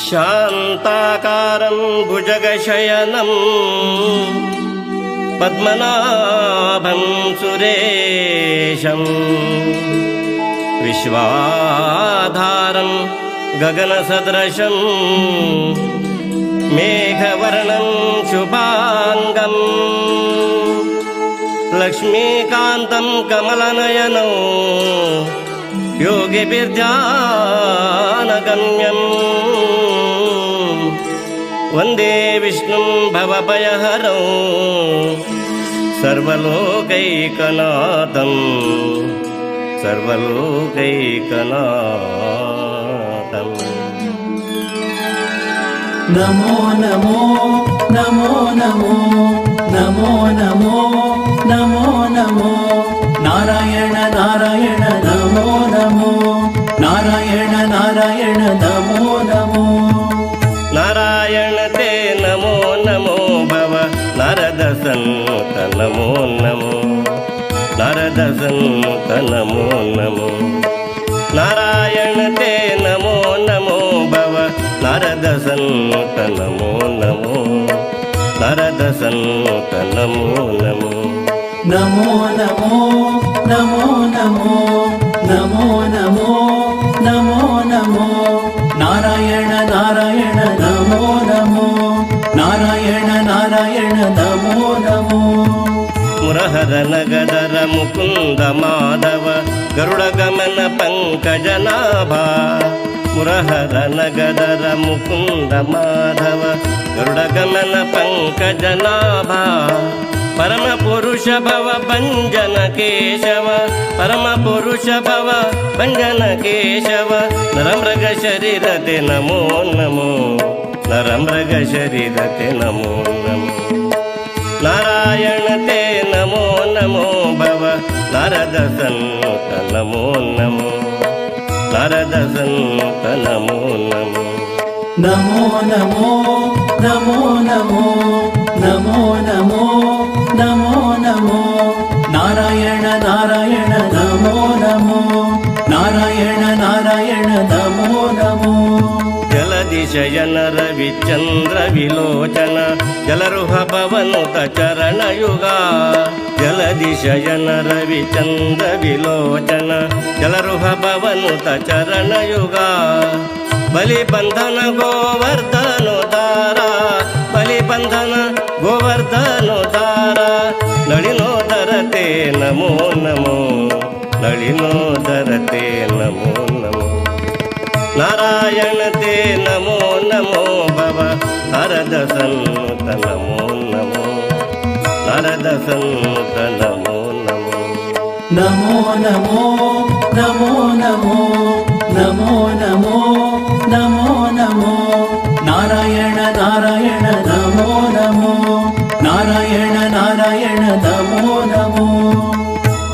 ಶಾಂತಾಕಾರಂ ಭುಜಗಶಯನಂ ಪದ್ಮನಾಭಂ ಸುರೇಶಂ ವಿಶ್ವಾಧಾರಂ ಗಗನಸದೃಶಂ ಮೇಘವರ್ಣಂ ಶುಭಾಂಗಂ ಲಕ್ಷ್ಮೀಕಾಂತಂ ಕಮಲನಯನಂ ಯೋಗಿಭಿರ್ಧ್ಯಾನಗಮ್ಯಂ ವಂದೇ ವಿಷ್ಣುಂ ಭವಭಯಹರಂ ಸರ್ವಲೋಕೈಕನಾಥಂ ಸರ್ವಲೋಕೈಕನಾಥಂ. ನಮೋ ನಮೋ ನಮೋ ನಮೋ ನಮೋ ನಮೋ ನಮೋ ನಮೋ ನಾರಾಯಣ ನಾರಾಯಣ ನಮೋ ನಮೋ ನಾರಾಯಣ ನಾರಾಯಣ ನಮೋ ನಮೋ ನಾರಾಯಣ ತೇ ನಮೋ ನಮೋ ಭವ ನಾರದ ಸನ್ನುತ ನಮೋ ನಮೋ ನಾರದ ಸನ್ನುತ ನಮೋ ನಮೋ ನಾರಾಯಣ ತೇ ನಮೋ ನಮೋ ಭವ ನಾರದ ಸನ್ನುತ ನಮೋ ನಮೋ ನಾರದ ಸನ್ನುತ ನಮೋ ನಮೋ ನಮೋ ನಮೋ ನಮೋ ನಮೋ ನಮೋ ನಮೋ ನಮೋ ನಮೋ ನಾರಾಯಣ ನಾರಾಯಣ ನಮೋ ನಮೋ ನಾರಾಯಣ ನಾರಾಯಣ ನಮೋ ನಮೋ ಮುರಹರ ನಗದರ ಮುಕುಂದ ಮಾಧವ ಗರುಡ ಗಮನ ಪಂಕಜನಾಭ ಮುರಹರ ನಗದರ ಮುಕುಂದ ಮಾಧವ ಗರುಡ ಗಮನ ಪಂಕಜನಾಭ ಪರಮ ಪುರುಷ ಭವ ಭಂಜನ ಕೇಶವ ಪರಮ ಪುರುಷ ಭವ ಭಂಜನ ಕೇಶವ ನರಮೃಗ ಶರೀರತೆ ನಮೋ ನಮೋ ನರಮೃಗ ಶರೀರತೆ ನಮೋ ನಮೋ ನಾರಾಯಣ ತೇ ನಮೋ ನಮೋ ಭವ ನಾರದ ಸನ್ನುತ ನಮೋ ನಮೋ ನಾರದ ಸನ್ನುತ ನಮೋ ನಮೋ ನಮೋ ನಮೋ ನಮೋ ನಮೋ ನಮೋ ನಮೋ ನಮೋ ನಮೋ ನಾರಾಯಣ ನಾರಾಯಣ ನಮೋ ನಮೋ ನಾರಾಯಣ ನಾರಾಯಣ ನಮೋ ನಮೋ ಜಲದಿಶಯನ ರವಿಚಂದ್ರ ವಿಲೋಚನ ಜಲರುಹ ಭವನುತ ಚರಣಯುಗ ಜಲದಿಶಯನ ರವಿಚಂದ್ರ ವಿಲೋಚನ ಜಲರುಹ ಭವನುತ ಚರಣಯುಗ ಬಲಿಬಂಧನ ಗೋವರ್ಧನೋದಾರ ಬಲಿಬಂಧನ ಗೋವರ್ಧನೋದಾರ ನಳಿನೋದರತೆ ನಮೋ ನಮೋ ನಳಿನೋದರತೆ ನಮೋ ನಮೋ ನಾರಾಯಣ ತೇ ನಮೋ ನಮೋ ಭವ ನಾರದ ಸನ್ನುತ ನಮೋ ನಮೋ ನಾರದ ಸನ್ನುತ ನಮೋ ನಮೋ ನಮೋ ನಮೋ ನಮೋ ನಮೋ ನಮೋ ನಮೋ ನಮೋ ನಮೋ ನಾರಾಯಣ ನಾರಾಯಣ ನಮೋ ನಮೋ ನಾರಾಯಣ ನಾರಾಯಣ ನಮೋ ನಮೋ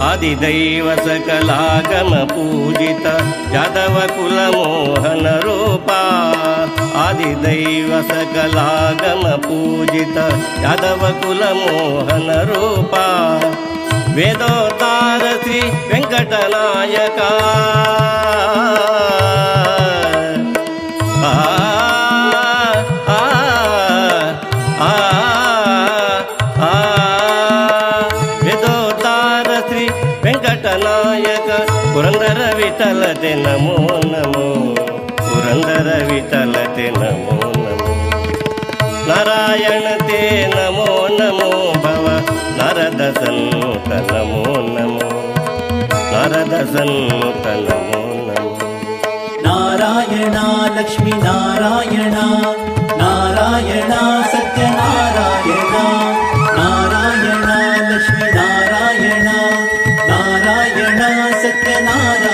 ಆದಿದೈವ ಸಕಲಾಗಮ ಪೂಜಿತ ಯಾದವ ಕುಲ ಮೋಹನ ರೂಪ ಆದಿದೈವ ಸಕಲಾಗಮ ಪೂಜಿತ ಯಾದವ ಕುಲ ಮೋಹನ ರೂಪ ವೇದೋತ್ತಾರ ಶ್ರೀ ವೆಂಕಟನಾಯಕ ವೇದೋತ್ತಾರ ಶ್ರೀ ವೆಂಕಟನಾಯಕ ಪುರಂದರ ವಿಠಲತೆ ನಮೋ ನಮೋ ಪುರಂದರ ವಿಠಲತೆ ನಮೋ ನಮೋ ನಾರಾಯಣ ತೇ ನಮೋ ನಮೋ ಭವ ನಾರದ ಸನ್ನುತ ನಮೋ ನಮೋ ನಾರದ ಸನ್ನುತ ನಮೋ ನಮೋ ನಾರಾಯಣ ಲಕ್ಷ್ಮೀ ನಾರಾಯಣ ನಾರಾಯಣ ಸತ್ಯನಾರಾಯಣ ನಾರಾಯಣ ಲಕ್ಷ್ಮೀ ನಾರಾಯಣ ನಾರಾಯಣ ಸತ್ಯನಾರಾಯಣ